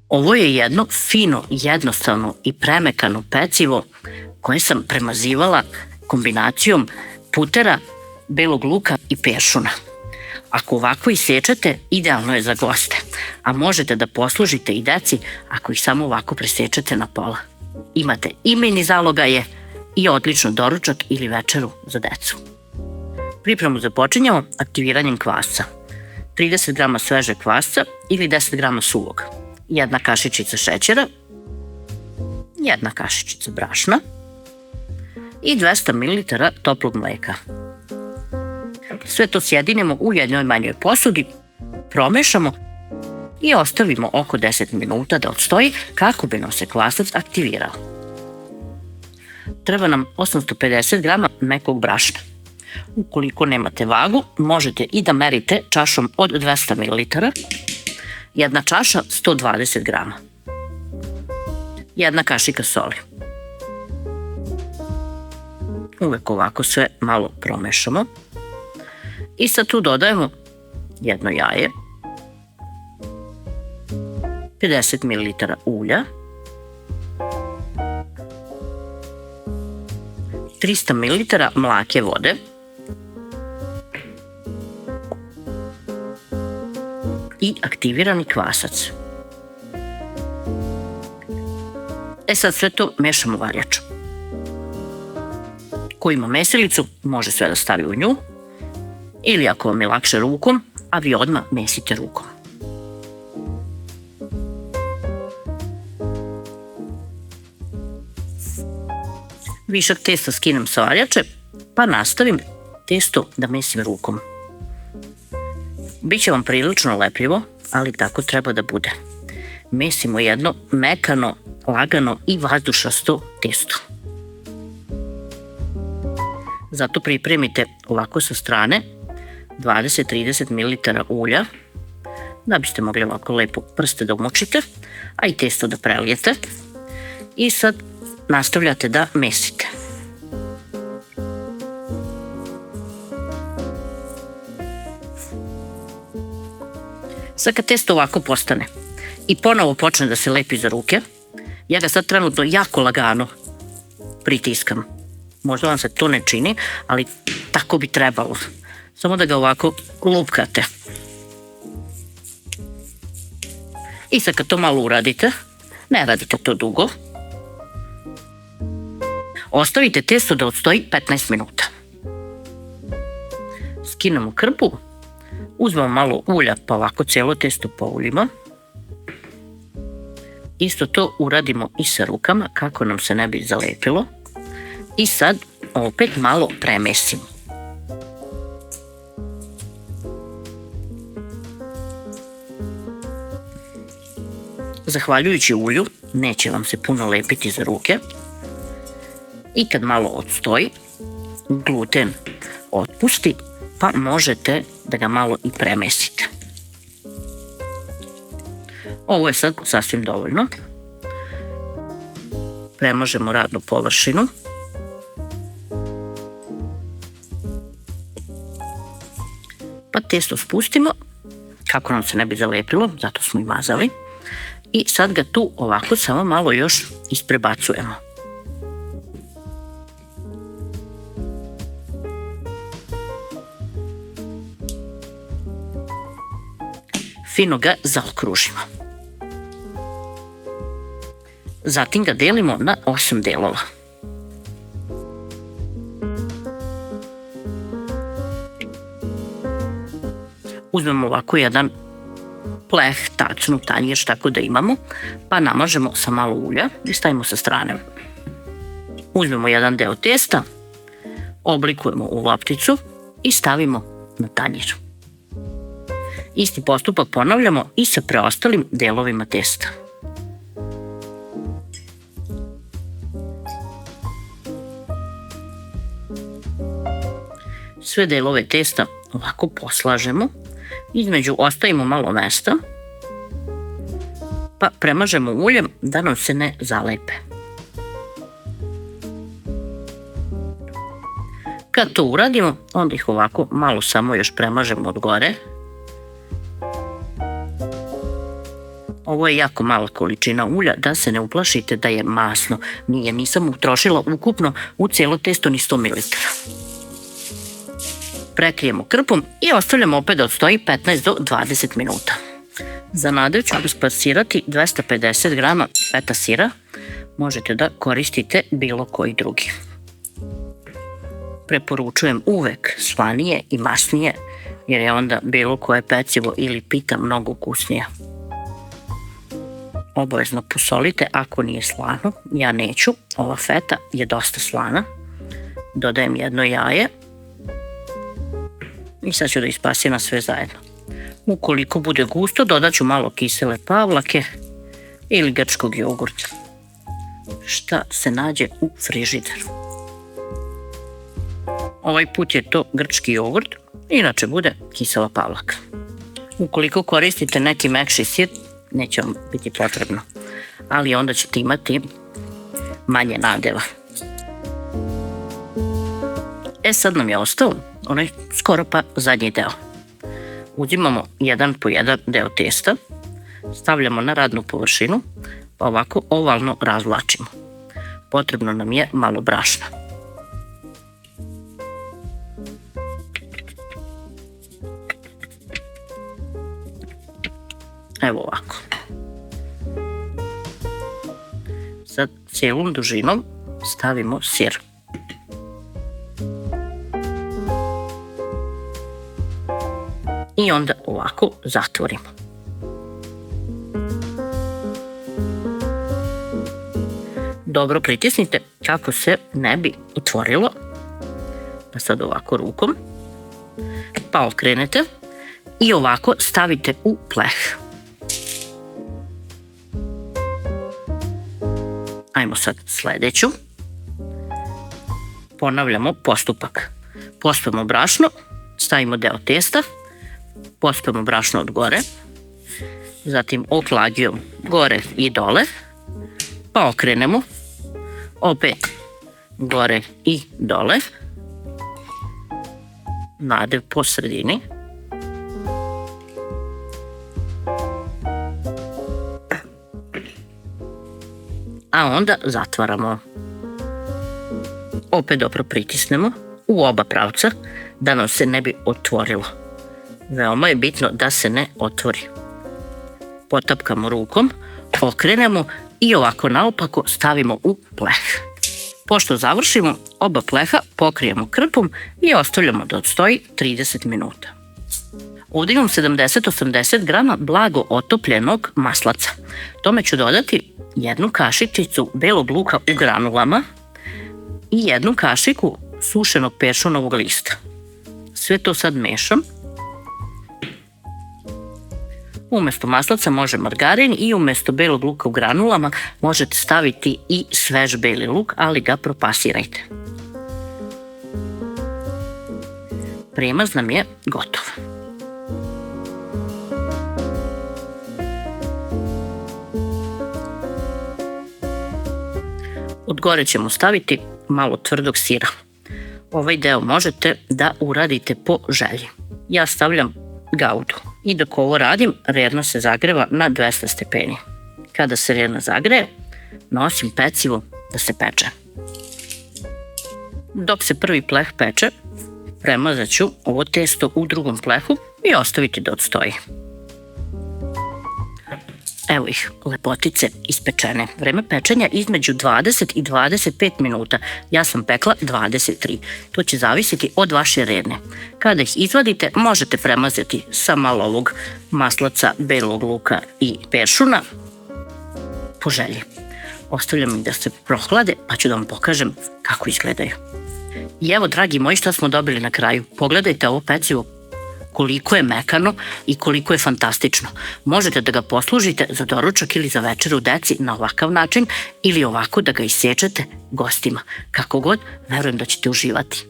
Ovo je jedno fino, jednostavno i premekano pecivo koje sam premazivala kombinacijom putera, belog luka i peršuna. Ako ovako isečete, idealno je za goste, a možete da poslužite i deci ako ih samo ovako presečete na pola. Imate i mini zalogaje i odličan doručak ili večeru za decu. Pripremu započinjamo aktiviranjem kvasca. 30 g svežeg kvasca ili 10 g suvog, 1 kašičica šećera, 1 kašičica brašna i 200 ml toplog mleka. Sve to sjedinemo u jednoj manjoj posudi, promešamo i ostavimo oko 10 minuta da odstoji kako bi nam se kvasac aktivirao. Treba nam 850 g mekog brašna. Ukoliko nemate vagu, možete i da merite čašom od 200 ml, jedna čaša 120 g, 1 kašika soli. Uvek ovako sve malo promešamo i sad tu dodajemo jedno jaje, 50 ml ulja, 300 ml mlake vode, i aktivirani kvasac. Sad sve to mešamo varjačom. Ko ima mesilicu, može sve da stavi u nju, ili ako vam je lakše rukom, a vi odmah mesite rukom. Višak testa skinem sa varjače, pa nastavim testo da mesim rukom. Biće vam prilično lepljivo, ali tako treba da bude. Mesimo jedno mekano, lagano i vazdušasto testo. Zato pripremite ovako sa strane 20-30 ml ulja, da biste mogli ovako lepo prste da umočite, a i testo da prelijete. I sad nastavljate da mesite. Sad kad testo ovako postane i ponovo počne da se lepi za ruke, ja ga sad trenutno jako lagano pritiskam. Možda vam se to ne čini, ali tako bi trebalo. Samo da ga ovako lupkate. I sad kad to malo uradite, ne radite to dugo, ostavite testo da odstoji 15 minuta. Skinemo krpu, uzmemo malo ulja pa ovako cijelo testo pouljimo. Isto to uradimo i sa rukama kako nam se ne bi zalepilo. I sad opet malo premesimo. Zahvaljujući ulju neće vam se puno lepiti za ruke. I kad malo odstoji, gluten otpusti, pa možete da ga malo i premesite. Ovo je sad sasvim dovoljno. Premažemo radnu površinu. Pa testo spustimo, kako nam se ne bi zalepilo, zato smo i mazali. I sad ga tu ovako samo malo još isprebacujemo. Fino ga zaokružimo. Zatim ga delimo na 8 delova. Uzmemo ovako jedan pleh, tacnu, tanjir, tako da imamo, pa namažemo sa malo ulja i stavimo sa strane. Uzmemo jedan deo testa, oblikujemo u lopticu i stavimo na tanjir. Isti postupak ponavljamo i sa preostalim delovima testa. Sve delove testa ovako poslažemo, između ostavimo malo mesta, pa premažemo uljem da nam se ne zalepe. Kad to uradimo, onda ih ovako malo samo još premažemo od gore. Ovo je jako mala količina ulja, da se ne uplašite da je masno. Nisam utrošila ukupno u cijelo testo ni 100 ml. Prekrijemo krpom i ostavljamo opet da odstoji 15 do 20 minuta. Za nadev ću spasirati 250 g feta sira. Možete da koristite bilo koji drugi. Preporučujem uvek slanije i masnije, jer je onda bilo koje pecivo ili pita mnogo ukusnije. Obavezno posolite ako nije slano, ja neću, ova feta je dosta slana. Dodajem jedno jaje i sad ću da ispasiram sve zajedno. Ukoliko bude gusto, dodat ću malo kisele pavlake ili grčkog jogurta, šta se nađe u frižideru. Ovaj put je to grčki jogurt, inače bude kisela pavlaka. Ukoliko koristite neki mekši sir, neće vam biti potrebno, ali onda ćete imati manje nadeva. Sad nam je ostao onaj skoro pa zadnji deo. Uzimamo jedan po jedan deo testa, stavljamo na radnu površinu, pa ovako ovalno razvlačimo. Potrebno nam je malo brašna. Evo ovako. Sad cijelom dužinom stavimo sir. I onda ovako zatvorimo. Dobro pritisnite kako se ne bi otvorilo. Pa sad ovako rukom. Pa okrenete i ovako stavite u pleh. Ajmo sad sljedeću. Ponavljamo postupak. Pospemo brašno, stavimo deo testa, pospemo brašno od gore, zatim oklađujemo gore i dole, pa okrenemo, opet gore i dole, nadev po sredini, a onda zatvaramo. Opet dobro pritisnemo u oba pravca da nam se ne bi otvorilo. Veoma je bitno da se ne otvori. Potapkamo rukom, okrenemo i ovako naopako stavimo u pleh. Pošto završimo, oba pleha pokrijemo krpom i ostavljamo da odstoji 30 minuta. Ovdje imam 70-80 grama blago otopljenog maslaca. Tome ću dodati jednu kašičicu belog luka u granulama i jednu kašiku sušenog peršunovog lista. Sve to sad mešam. Umjesto maslaca može margarin i umjesto belog luka u granulama možete staviti i svež beli luk, ali ga propasirajte. Premaz nam je gotov. Od gore ćemo staviti malo tvrdog sira. Ovaj deo možete da uradite po želji. Ja stavljam gaudu i dok ovo radim, rerna se zagreva na 200 stepeni. Kada se rerna zagreje, nosim pecivo da se peče. Dok se prvi pleh peče, premazat ću ovo testo u drugom plehu i ostaviti da odstoji. Evo ih, lepotice ispečene. Vreme pečenja između 20 i 25 minuta. Ja sam pekla 23. To će zavisiti od vaše rerne. Kada ih izvadite, možete premazati sa malo ovog maslaca, belog luka i peršuna po želji. Ostavljam ih da se prohlade, pa ću da vam pokažem kako izgledaju. I evo, dragi moji, šta smo dobili na kraju. Pogledajte ovo pecivo, koliko je mekano i koliko je fantastično. Možete da ga poslužite za doručak ili za večeru deci na ovakav način ili ovako da ga isječete gostima. Kako god, verujem da ćete uživati.